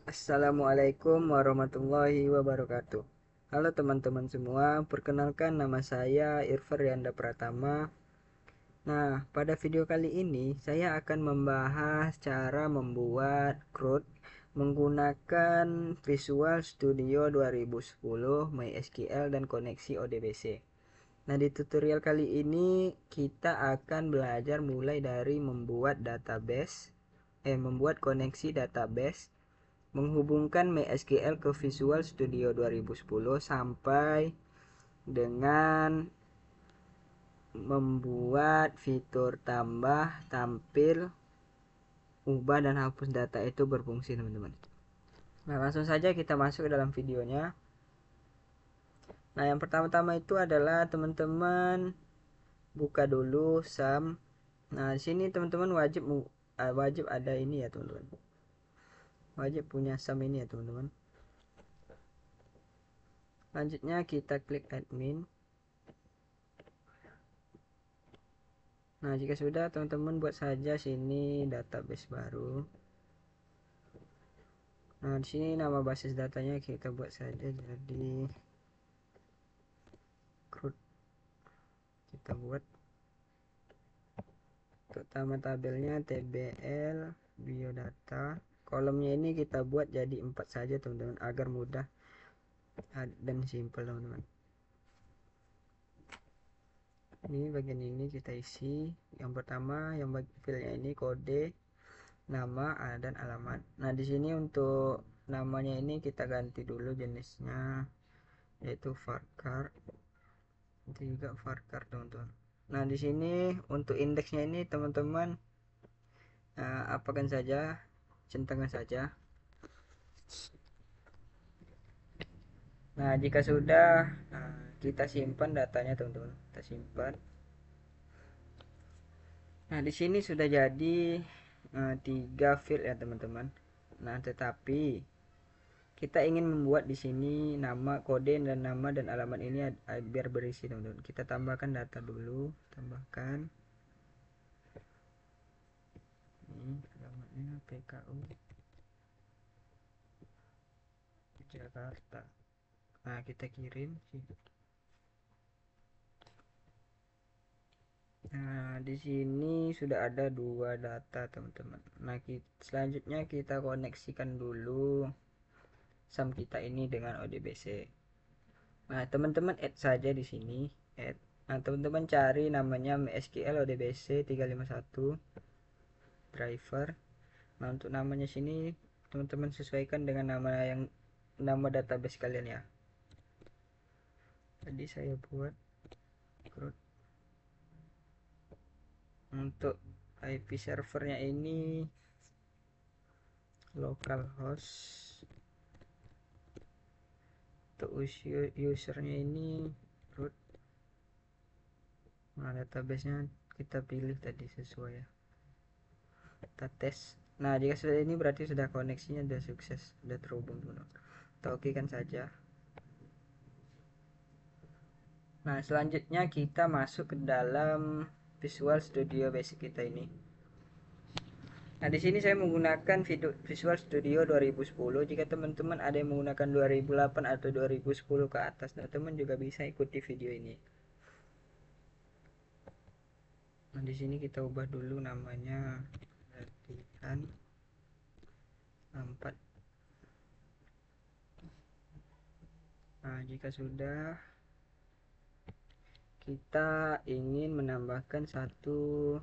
Assalamualaikum warahmatullahi wabarakatuh. Halo teman-teman semua, perkenalkan nama saya Irfan Rianda Pratama. Nah, pada video kali ini saya akan membahas cara membuat CRUD menggunakan Visual Studio 2010, MySQL dan koneksi ODBC. Nah, di tutorial kali ini kita akan belajar mulai dari membuat koneksi database, menghubungkan MySQL ke Visual Studio 2010 sampai dengan membuat fitur tambah, tampil, ubah dan hapus data itu berfungsi, teman-teman. Nah, langsung saja kita masuk ke dalam videonya. Nah, yang pertama-tama itu adalah teman-teman buka dulu SAM. Nah, di sini teman-teman wajib ada ini ya, teman-teman. Wajib punya SAM ini ya, teman-teman. Selanjutnya kita klik admin. Nah, jika sudah, teman-teman buat saja sini database baru. Nah, di sini nama basis datanya kita buat saja jadi CRUD. Kita buat untuk nama tabelnya tbl biodata. Kolomnya ini kita buat jadi 4 saja, teman-teman, agar mudah dan simple, teman-teman. Ini bagian ini kita isi. Yang pertama, yang filenya ini kode, nama, dan alamat. Nah, di sini untuk namanya ini kita ganti dulu jenisnya, yaitu varchar. Itu juga varchar, teman-teman. Nah, di sini untuk indeksnya ini teman-teman apakan saja, centangkan saja. Nah, jika sudah, kita simpan datanya, teman-teman. Kita simpan. Nah, di sini sudah jadi 3 field ya, teman-teman. Nah, tetapi kita ingin membuat di sini nama, kode, dan nama dan alamat ini biar berisi, teman-teman. Kita tambahkan data dulu, tambahkan ini alamatnya PKU Jakarta. Nah, kita kirim sih. Nah, di sini sudah ada 2 data, teman-teman. Nah, selanjutnya kita koneksikan dulu SAM kita ini dengan ODBC. Nah, teman-teman add saja di sini, add. Nah, teman-teman cari namanya MySQL ODBC 351 driver. Nah, untuk namanya sini teman-teman sesuaikan dengan nama database kalian ya. Tadi saya buat CRUD. Untuk IP servernya ini localhost. Untuk usernya ini root. Nah, databasenya kita pilih tadi sesuai ya, kita tes. Nah, jika sudah ini berarti sudah koneksinya sudah sukses, sudah terhubung, teman-teman. Kita oke kan saja. Nah, selanjutnya kita masuk ke dalam Visual Studio Basic kita ini. Nah, di sini saya menggunakan Visual Studio 2010. Jika teman-teman ada yang menggunakan 2008 atau 2010 ke atas, teman-teman juga bisa ikuti video ini. Nah, di sini kita ubah dulu namanya latihan 4. Nah, jika sudah, kita ingin menambahkan satu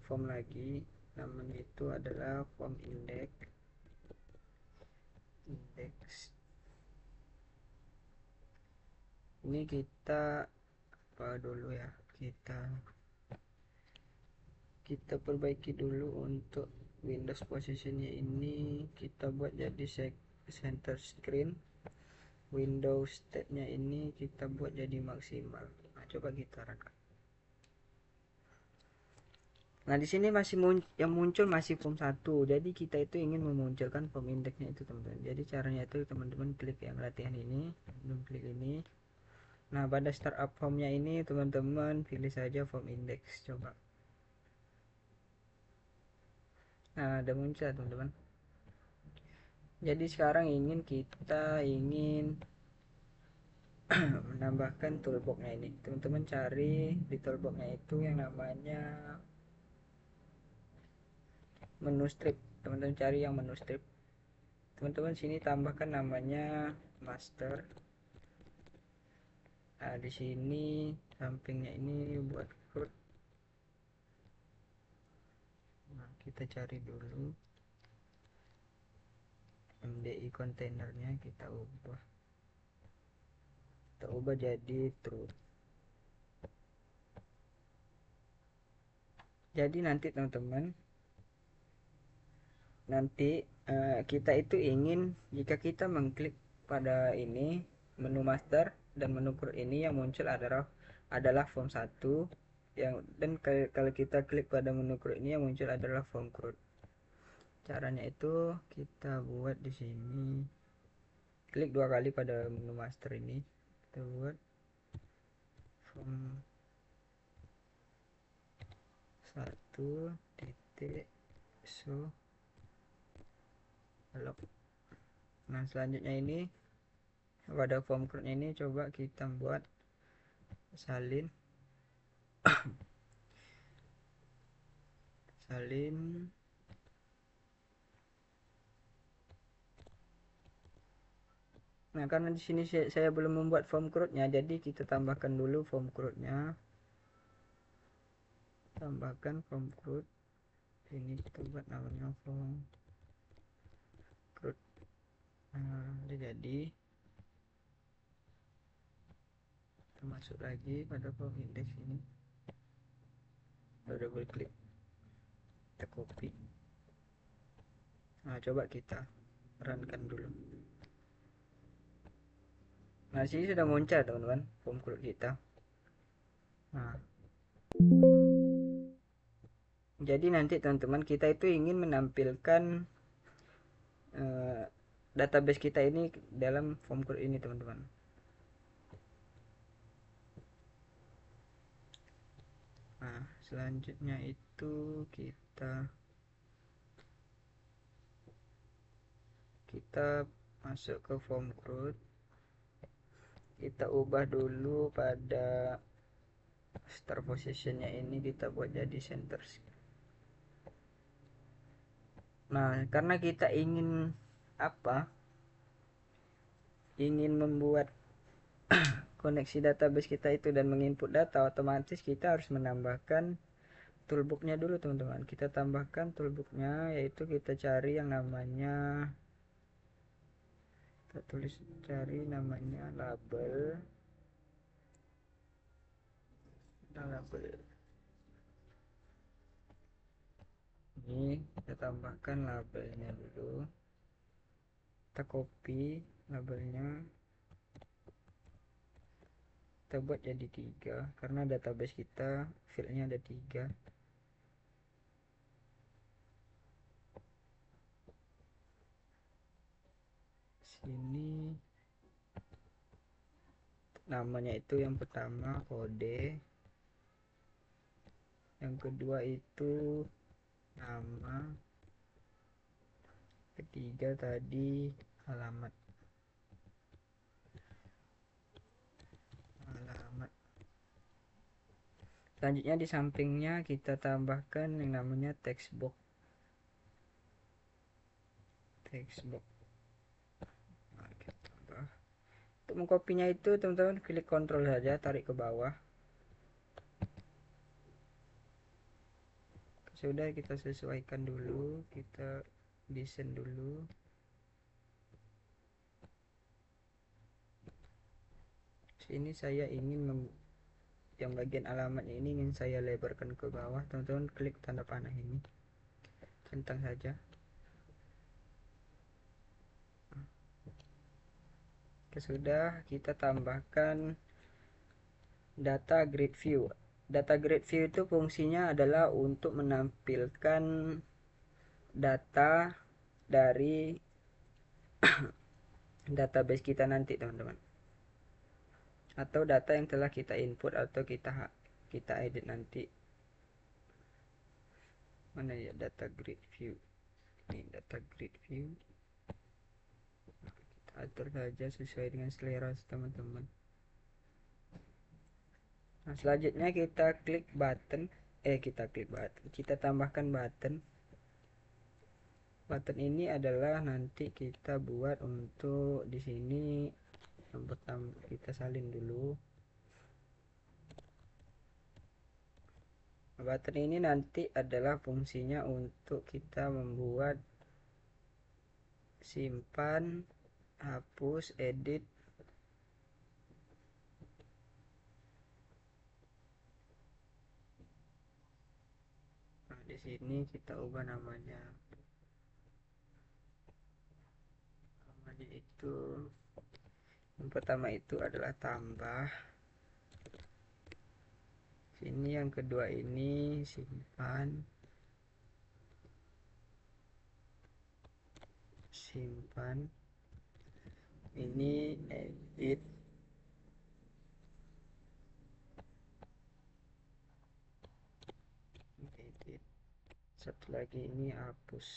form lagi, namanya itu adalah form index. Ini kita apa dulu ya, kita perbaiki dulu. Untuk Windows positionnya ini kita buat jadi center screen. Windows state-nya ini kita buat jadi maksimal. Nah, coba kita run. Nah, di sini yang muncul masih form 1. Jadi kita itu ingin memunculkan form indexnya itu, teman-teman. Jadi caranya itu teman-teman klik yang latihan ini, teman klik ini. Nah, pada startup formnya ini teman-teman pilih saja form index, coba. Nah, ada muncul teman-teman. Jadi sekarang kita ingin menambahkan toolboxnya ini. Teman-teman cari di toolboxnya itu yang namanya menu strip. Teman-teman cari yang menu strip. Teman-teman sini tambahkan namanya master. Nah, di sini sampingnya ini buat root. Nah, kita cari dulu MDI kontainernya, kita ubah jadi true. Jadi nanti teman-teman, kita itu ingin jika kita mengklik pada ini menu master dan menu CRUD ini, yang muncul adalah form 1 yang, dan kalau kita klik pada menu CRUD ini yang muncul adalah form CRUD. Caranya itu kita buat di sini, klik 2 kali pada menu master ini, kita buat form 1 titik so log. Nah, selanjutnya ini pada form CRUD ini coba kita buat salin salin. Nah, karena di sini saya belum membuat form CRUD-nya, jadi kita tambahkan dulu form CRUD-nya. Tambahkan form CRUD. Ini kita buat namanya form CRUD. Nah, udah jadi. Kita masuk lagi pada form index ini. Kita double klik. Kita copy. Nah, coba kita runkan dulu. Nah, sini sudah muncul teman-teman form CRUD kita. Nah, jadi nanti teman-teman, kita itu ingin menampilkan database kita ini dalam form CRUD ini teman-teman. Nah, selanjutnya itu kita masuk ke form CRUD. Kita ubah dulu pada start positionnya ini, kita buat jadi center. Nah, karena kita ingin ingin membuat koneksi database kita itu dan menginput data, otomatis kita harus menambahkan toolboxnya dulu teman-teman. Kita tambahkan toolboxnya, yaitu kita cari yang namanya, cari namanya label. Ini kita tambahkan labelnya dulu, kita copy labelnya, kita buat jadi 3 karena database kita fieldnya ada 3. Sini namanya itu yang pertama kode, yang kedua itu nama, ketiga tadi alamat. Selanjutnya di sampingnya kita tambahkan yang namanya textbox. Nah, kita tambah. Untuk mengkopinya itu teman-teman klik kontrol saja, tarik ke bawah. Sudah, kita sesuaikan dulu, kita desain dulu. Sini saya ingin yang bagian alamat ini ingin saya lebarkan ke bawah. Teman-teman klik tanda panah ini, centang saja. Sudah, kita tambahkan data grid view. Data grid view itu fungsinya adalah untuk menampilkan data dari database kita nanti teman-teman, atau data yang telah kita input atau kita edit nanti. Mana ya data grid view, ini data grid view. Kita atur saja sesuai dengan selera teman-teman. Nah, selanjutnya kita klik button, kita tambahkan button. Button ini adalah nanti kita buat untuk di sini. Yang pertama kita salin dulu. Button ini nanti adalah fungsinya untuk kita membuat, simpan, hapus, edit. Nah, di sini kita ubah namanya. Namanya itu yang pertama itu adalah tambah. Sini yang kedua ini simpan. Simpan. Ini edit. Edit. Satu lagi ini hapus.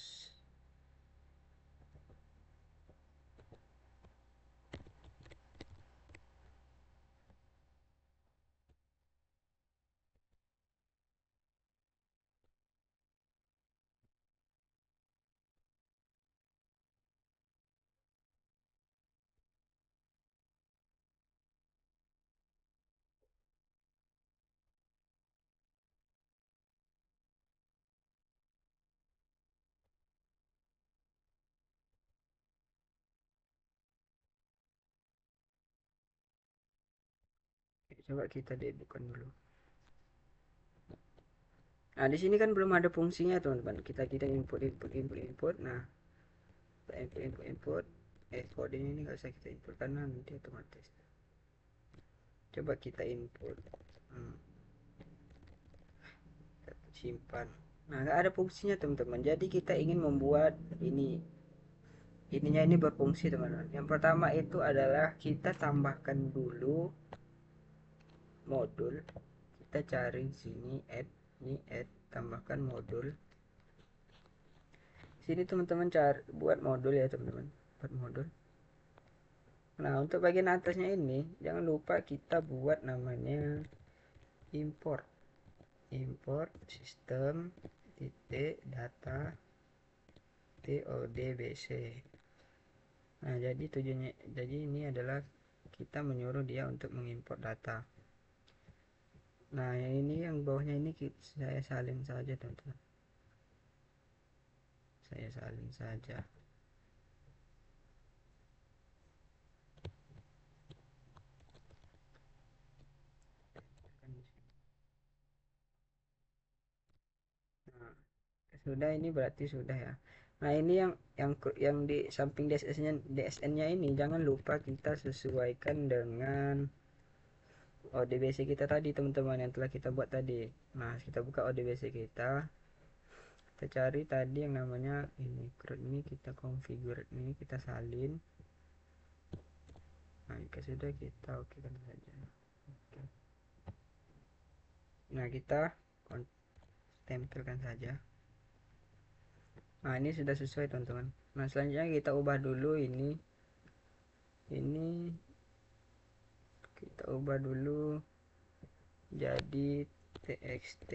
Coba kita dedukkan dulu. Nah, di sini kan belum ada fungsinya, teman-teman. Kita input. Nah, kita input. Kode ini nggak usah kita input karena nanti otomatis. Coba kita input. Hmm, simpan. Nah, nggak ada fungsinya, teman-teman. Jadi kita ingin membuat ininya ini berfungsi, teman-teman. Yang pertama itu adalah kita tambahkan dulu modul. Kita cari sini add, tambahkan modul. Sini teman-teman cari buat modul ya, teman-teman. Buat modul. Nah, untuk bagian atasnya ini jangan lupa kita buat namanya import. Import sistem titik data todbc. Nah, jadi tujuannya, jadi ini adalah kita menyuruh dia untuk mengimport data. Nah, ini yang bawahnya ini saya salin saja, teman-teman. Saya salin saja. Nah, sudah, ini berarti sudah ya. Nah, ini yang di samping DSN-nya ini jangan lupa kita sesuaikan dengan ODBC kita tadi, teman-teman, yang telah kita buat tadi. Nah, kita buka ODBC kita. Kita cari tadi yang namanya ini, CRUD ini kita configure, ini kita salin. Nah, jika sudah kita oke kan saja. Oke. Nah, kita tempelkan saja. Nah, ini sudah sesuai, teman-teman. Nah, selanjutnya kita ubah dulu ini kita ubah dulu jadi txt.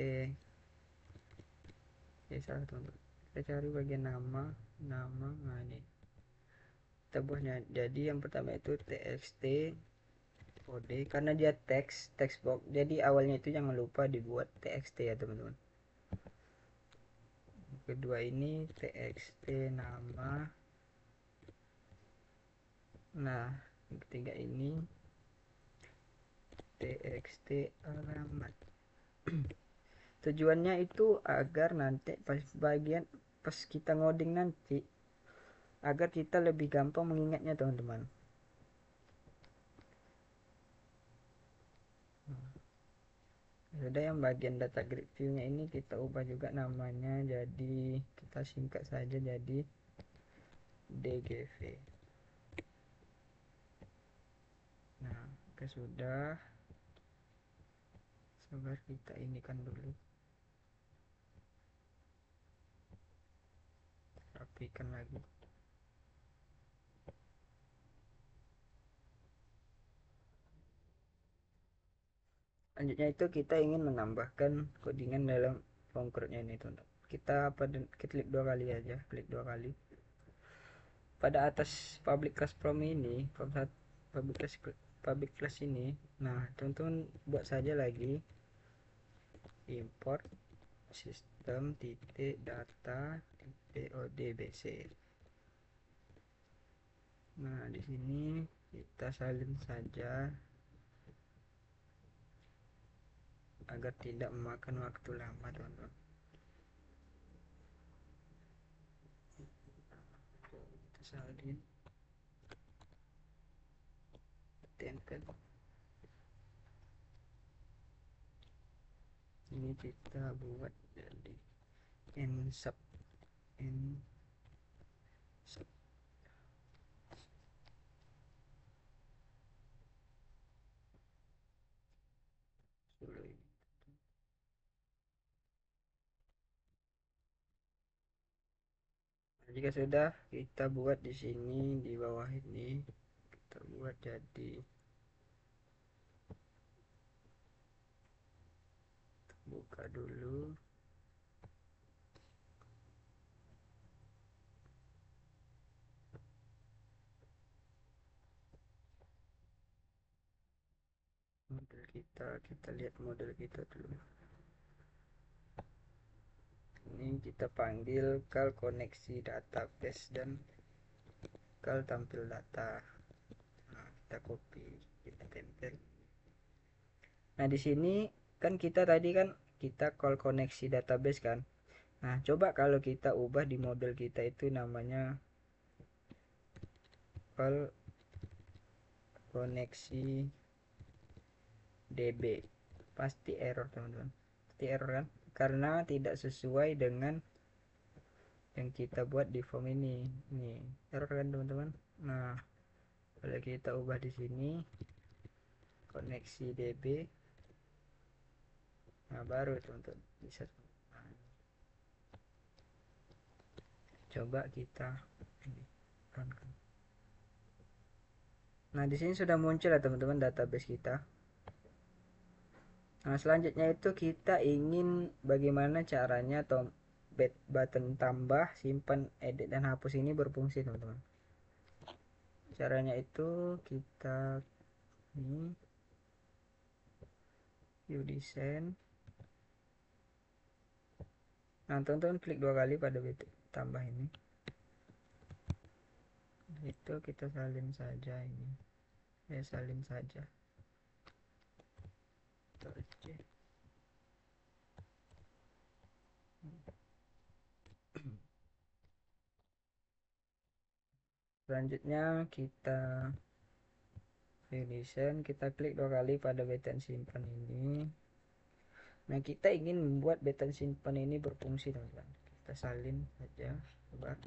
Salah, teman-teman. Kita cari bagian nama. Nah, ini kita buatnya jadi yang pertama itu txt kode, karena dia text box, jadi awalnya itu jangan lupa dibuat txt ya, teman-teman. Kedua ini txt nama. Nah, yang ketiga ini txt alamat. Tujuannya itu agar nanti pas kita ngoding nanti, agar kita lebih gampang mengingatnya, teman-teman. Sudah, yang bagian data grid view nya ini kita ubah juga namanya, jadi kita singkat saja jadi dgv. Nah, oke, sudah. Sabar, kita ini kan dulu. kopikan lagi. Selanjutnya itu kita ingin menambahkan codingan dalam concordnya ini teman. Kita klik dua kali aja, klik dua kali pada atas public class from ini, public class ini. Nah teman-teman buat saja lagi import sistem titik data titik odbc. Nah di sini kita salin saja agar tidak memakan waktu lama teman-teman. Kita salin, tempel. Ini kita buat jadi nsub dulu ini. Nah, jika sudah kita buat di sini di bawah ini, kita buat jadi buka dulu. Model kita lihat model kita dulu. Ini kita panggil kal koneksi database dan kal tampil data. Nah, kita copy, kita tempel. Nah di sini kan kita tadi kan kita call koneksi database kan. Nah coba kalau kita ubah di model kita itu namanya call koneksi db, pasti error teman-teman, pasti error kan, karena tidak sesuai dengan yang kita buat di form ini. Nih error kan teman-teman. Nah kalau kita ubah di sini koneksi db, nah baru teman-teman bisa. Nah, coba kita run. Nah di sini sudah muncul ya teman-teman database kita. Nah selanjutnya itu kita ingin bagaimana caranya button tambah, simpan, edit, dan hapus ini berfungsi teman-teman. Caranya itu kita ini view design. Nah teman-teman klik dua kali pada button tambah ini. Itu kita salin saja ini, ya salin saja. Selanjutnya kita design, kita klik dua kali pada button simpan ini. Nah kita ingin membuat button simpan ini berfungsi teman-teman. Kita salin saja, coba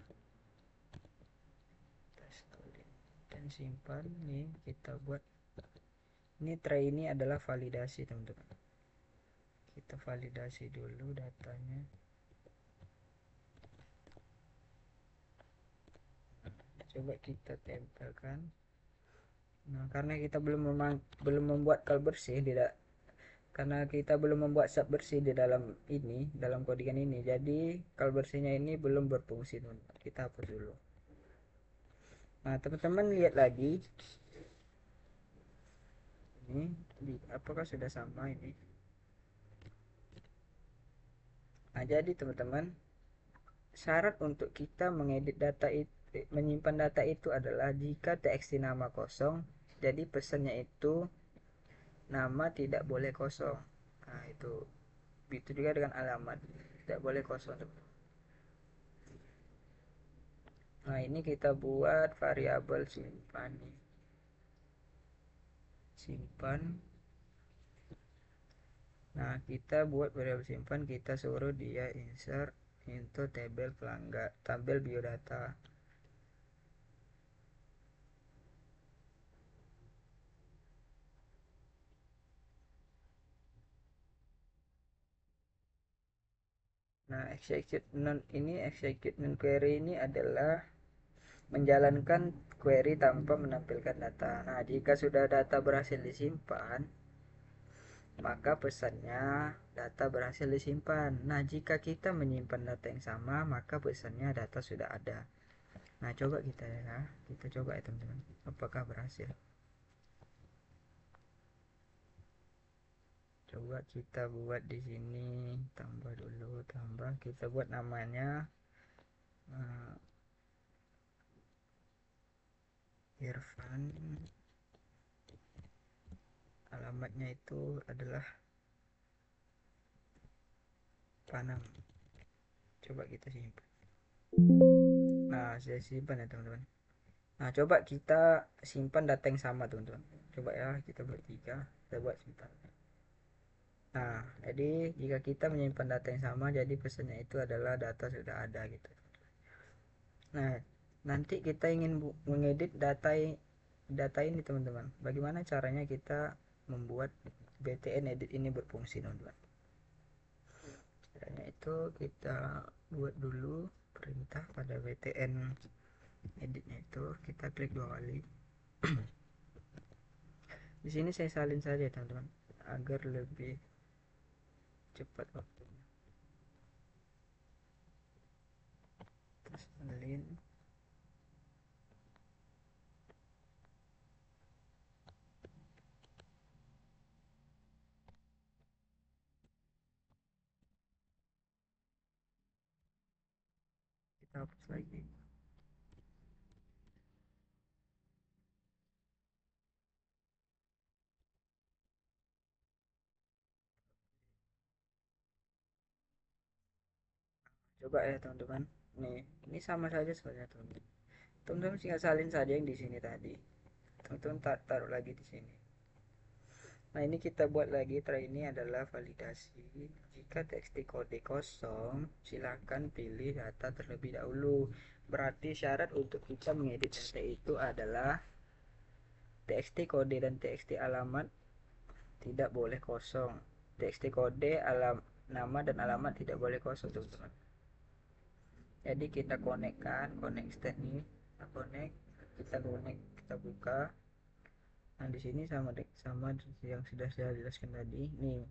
kita salin dan simpan. Nih kita buat ini tray ini adalah validasi teman-teman. Kita validasi dulu datanya. Coba kita tempelkan. Nah karena kita belum membuat kal bersih, tidak, karena kita belum membuat sub bersih di dalam ini, dalam codingan ini, jadi kal bersihnya ini belum berfungsi teman-teman. Kita hapus dulu. Nah teman-teman lihat lagi ini apakah sudah sama ini. Nah jadi teman-teman, syarat untuk kita mengedit data itu, menyimpan data itu adalah jika txt nama kosong, jadi pesannya itu nama tidak boleh kosong. Nah itu juga dengan alamat tidak boleh kosong teman-teman. Nah ini kita buat variabel simpan nih. Simpan. Nah kita buat variabel simpan, kita suruh dia insert into tabel pelanggan, tabel biodata. Nah, execute non query ini adalah menjalankan query tanpa menampilkan data. Nah, jika sudah data berhasil disimpan, maka pesannya data berhasil disimpan. Nah, jika kita menyimpan data yang sama, maka pesannya data sudah ada. Nah, coba kita coba ya teman-teman, apakah berhasil. Coba kita buat di sini, tambah dulu, tambah, kita buat namanya uh, Irfan, alamatnya itu adalah Panam. Coba kita simpan. Nah, saya simpan ya teman-teman. Nah, coba kita simpan data yang sama teman-teman. Coba ya, kita buat tiga, kita buat simpan. Nah, jadi jika kita menyimpan data yang sama, jadi pesannya itu adalah data sudah ada gitu. Nah, nanti kita ingin mengedit data ini teman-teman. Bagaimana caranya kita membuat btn edit ini berfungsi teman-teman? Caranya itu kita buat dulu perintah pada btn editnya itu, kita klik dua kali. Di sini saya salin saja teman-teman agar lebih cepat waktunya. Terus salin. Kita hapus lagi. Coba ya teman-teman. Nih, ini sama saja sebenarnya teman-teman. Teman-teman tinggal salin saja yang di sini tadi. Teman-teman taruh lagi di sini. Nah, ini kita buat lagi. Terakhir ini adalah validasi. Jika txt kode kosong, silakan pilih data terlebih dahulu. Berarti syarat untuk kita mengedit data itu adalah txt kode dan txt alamat tidak boleh kosong. Txt kode, nama dan alamat tidak boleh kosong teman-teman. Jadi kita connect state nih, kita buka. Nah, di sini sama yang sudah saya jelaskan tadi. Nih,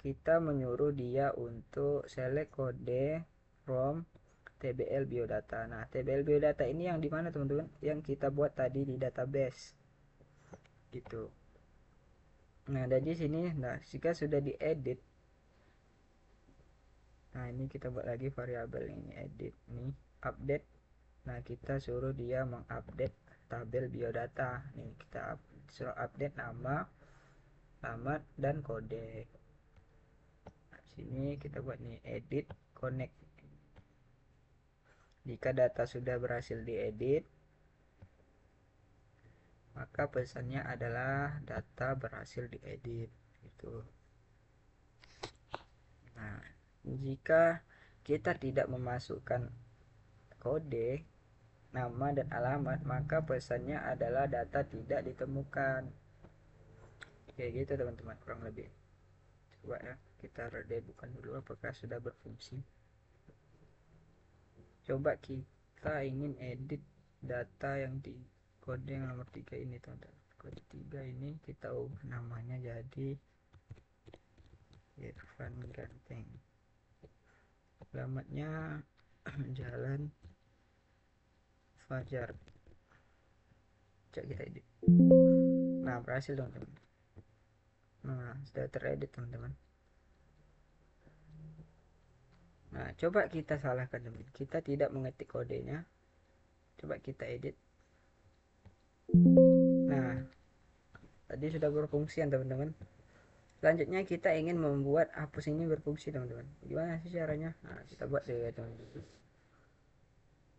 kita menyuruh dia untuk select kode from tbl biodata. Nah, tbl biodata ini yang dimana teman-teman? Yang kita buat tadi di database. Gitu. Nah, dari sini, nah jika sudah diedit, nah ini kita buat lagi variabel ini edit nih, update. Nah, kita suruh dia mengupdate tabel biodata. Nih, kita suruh update nama, alamat, dan kode. Nah, sini kita buat nih edit connect. Jika data sudah berhasil diedit, maka pesannya adalah data berhasil diedit. Gitu. Nah, jika kita tidak memasukkan kode, nama, dan alamat, maka pesannya adalah data tidak ditemukan. Kayak gitu teman-teman, kurang lebih. Coba ya, kita redebugkan dulu apakah sudah berfungsi. Coba kita ingin edit data yang di kode yang nomor 3 ini teman-teman. Kode 3 ini kita ubah namanya jadi Irfan Ganteng. Alamatnya Jalan Fajar. Coba kita edit. Nah, berhasil teman-teman. Nah, sudah teredit teman-teman. Nah, coba kita salahkan teman. Kita tidak mengetik kodenya. Coba kita edit. Nah, tadi sudah berfungsi teman-teman. Selanjutnya kita ingin membuat hapus ini berfungsi teman-teman. Gimana sih caranya? Nah, kita buat deh teman-teman.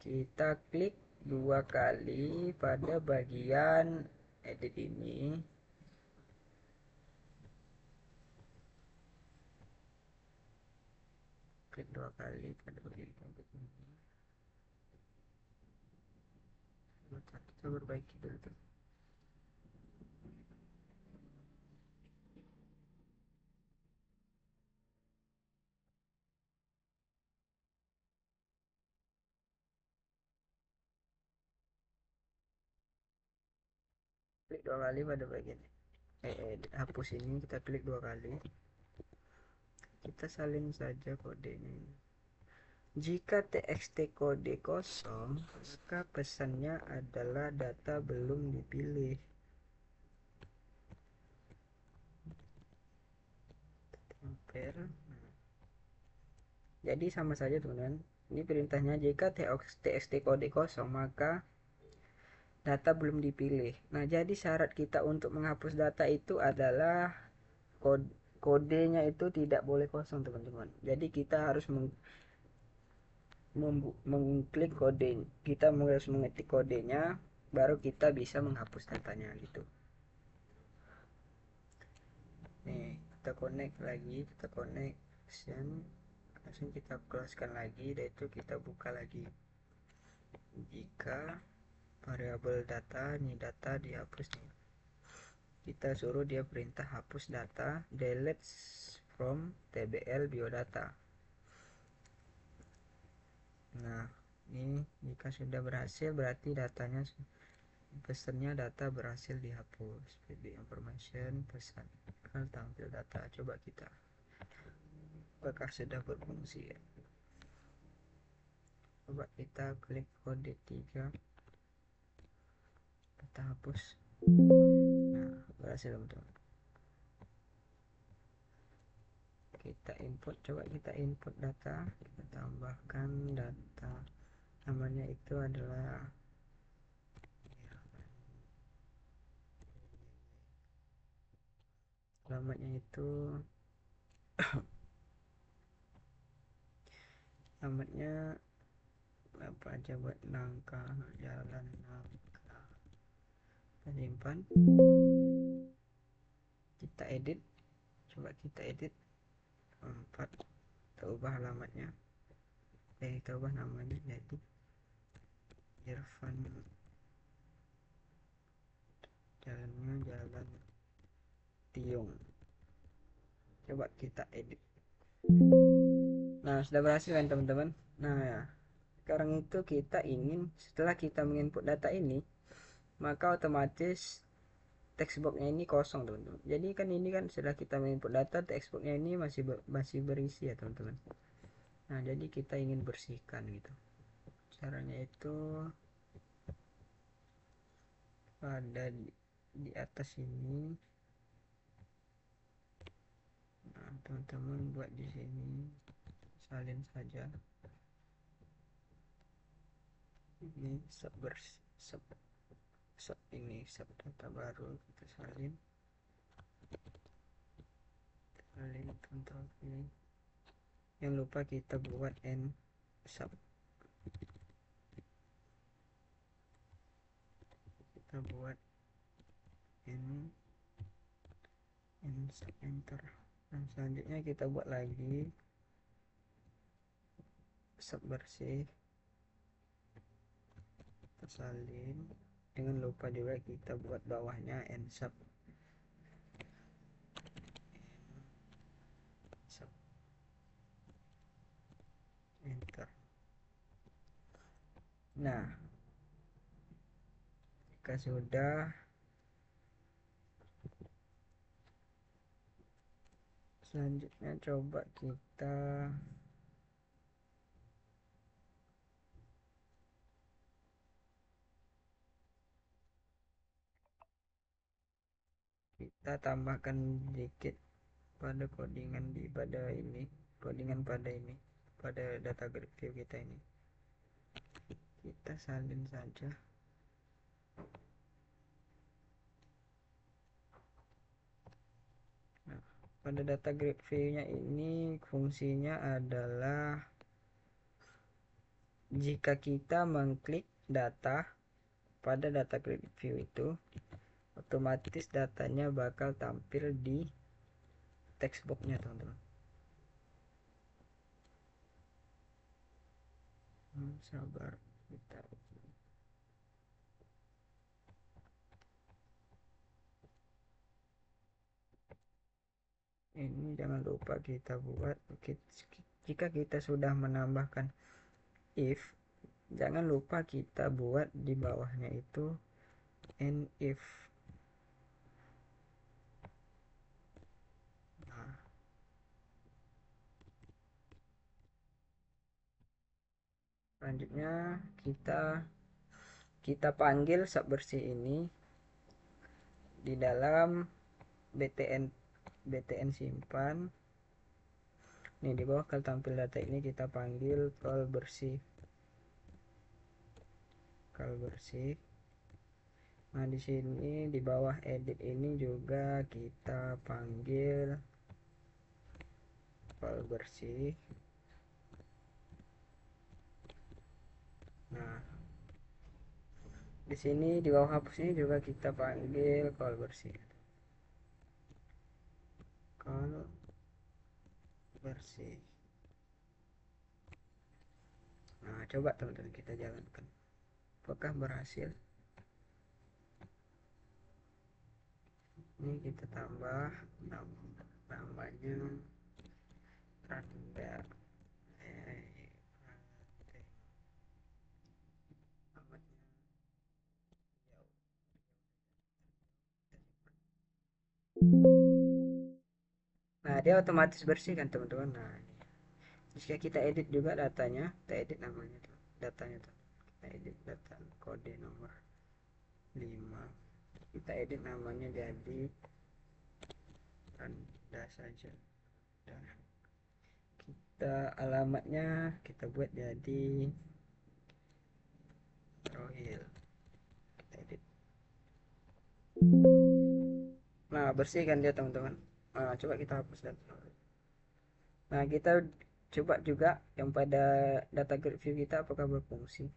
Kita klik dua kali pada bagian edit ini. Klik dua kali pada bagian edit ini. Kita perbaiki dulu. dua kali pada bagian hapus ini, kita klik dua kali, kita salin saja kodenya ini. Jika txt kode kosong, maka pesannya adalah data belum dipilih. Tempel. Jadi sama saja teman-teman. Ini perintahnya, jika txt kode kosong maka data belum dipilih. Nah, jadi syarat kita untuk menghapus data itu adalah kodenya itu tidak boleh kosong teman-teman. Jadi kita harus mengklik kode, kita harus mengetik kodenya, baru kita bisa menghapus datanya gitu. Nih, kita connect lagi, kita connection, langsung kita closekan lagi, dan itu kita buka lagi. Jika variabel data, ini data dihapus nih, kita suruh dia perintah hapus data, delete from tbl biodata. Nah, ini jika sudah berhasil berarti datanya, pesannya data berhasil dihapus. pb information pesan akan tampil data. Coba kita, apakah sudah berfungsi ya? Coba kita klik kode 3, kita hapus. Nah, berhasil teman-teman. Kita input, coba kita input data, kita tambahkan data, namanya itu adalah alamatnya itu alamatnya apa aja, buat nangka, jalan nangka, simpan, kita edit, coba kita edit 4, kita ubah alamatnya, kita ubah namanya jadi Irfan, jalannya jalan Tiung, coba kita edit. Nah, sudah berhasil kan teman-teman. Nah ya, sekarang itu kita ingin, setelah kita menginput data ini, maka otomatis text boxnya ini kosong teman-teman. Jadi kan ini kan setelah kita menginput data, text boxnya ini masih berisi ya teman-teman. Nah, jadi kita ingin bersihkan gitu. Caranya itu ada di atas ini. Nah, teman-teman buat di sini, salin saja. Ini sub ini sub data baru, kita salin control V. Yang lupa kita buat n sub, kita buat n sub enter. Nah, selanjutnya kita buat lagi sub bersih, kita salin. Jangan lupa juga kita buat bawahnya n sub enter. Nah, jika sudah, selanjutnya coba kita tambahkan sedikit pada codingan pada data grid view kita ini. Kita salin saja. Nah, pada data grid view nya ini fungsinya adalah jika kita mengklik data pada data grid view itu, otomatis datanya bakal tampil di text boxnya teman-teman. Sabar, kita ini jangan lupa kita buat, jika kita sudah menambahkan if, jangan lupa kita buat di bawahnya itu n if. Selanjutnya kita panggil sub bersih ini di dalam btn simpan. Nih di bawah kalau tampil data ini kita panggil call bersih. Nah di sini di bawah edit ini juga kita panggil call bersih. Nah di sini di bawah hapus ini juga kita panggil call bersih. Nah coba teman-teman kita jalankan, apakah berhasil. Ini kita tambah namanya randa nah dia otomatis bersih kan teman-teman. Nah jika kita edit juga datanya, kita edit namanya tuh, datanya tuh, kita edit data kode nomor 5, kita edit namanya jadi rendah saja. Dan kita alamatnya kita buat jadi Rohil, kita edit. Nah bersih kan dia teman-teman. Nah coba kita hapus data. Nah kita coba juga yang pada data grid view kita apakah berfungsi.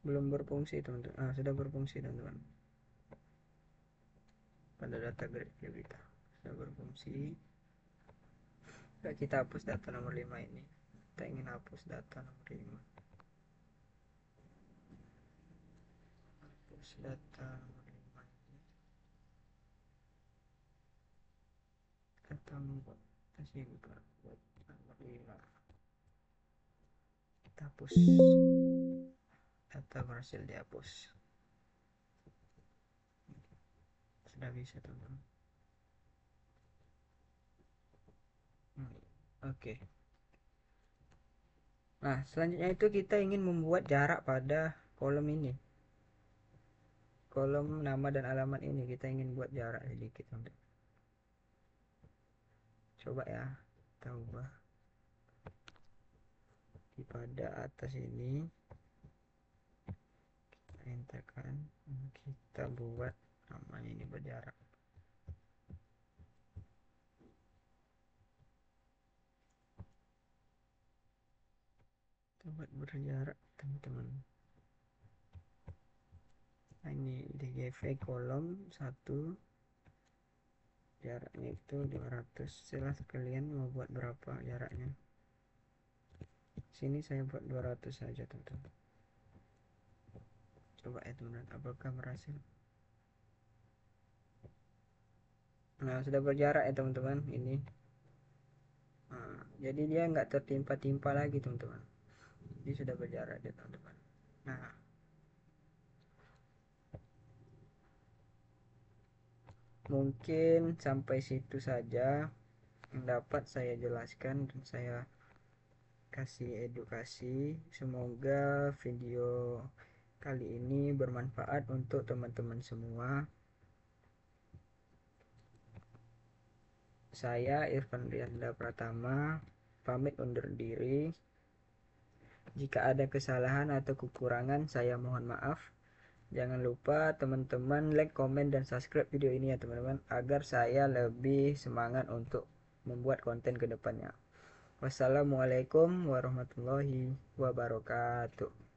Belum berfungsi teman-teman. Sudah berfungsi teman-teman. Pada data grid view kita sudah berfungsi. Nah, kita hapus data nomor 5 ini. Kita ingin hapus data nomor 5. Hapus data nomor 5 ini. Data nomor nomor 5. Kita hapus. Data berhasil dihapus. Sudah bisa teman-teman. Oke. Nah selanjutnya itu kita ingin membuat jarak pada kolom ini, kolom nama dan alamat ini kita ingin buat jarak sedikit untuk. Coba ya kita ubah di pada atas ini, kita enterkan, kita buat namanya ini berjarak. Kita buat berjarak teman-teman. Nah ini DGV kolom 1, jaraknya itu 200. Silahkan kalian mau buat berapa jaraknya. Sini saya buat 200 saja teman-teman. Coba ya teman-teman, apakah berhasil. Nah sudah berjarak ya teman-teman ini. Nah, jadi dia nggak tertimpa-timpa lagi teman-teman. Jadi sudah berjarak ya teman-teman. Nah mungkin sampai situ saja yang dapat saya jelaskan dan saya kasih edukasi. Semoga video kali ini bermanfaat untuk teman-teman semua. Saya Irfan Rianda Pratama pamit undur diri. Jika ada kesalahan atau kekurangan saya mohon maaf. Jangan lupa teman-teman like, komen, dan subscribe video ini ya teman-teman, agar saya lebih semangat untuk membuat konten ke depannya. Wassalamualaikum warahmatullahi wabarakatuh.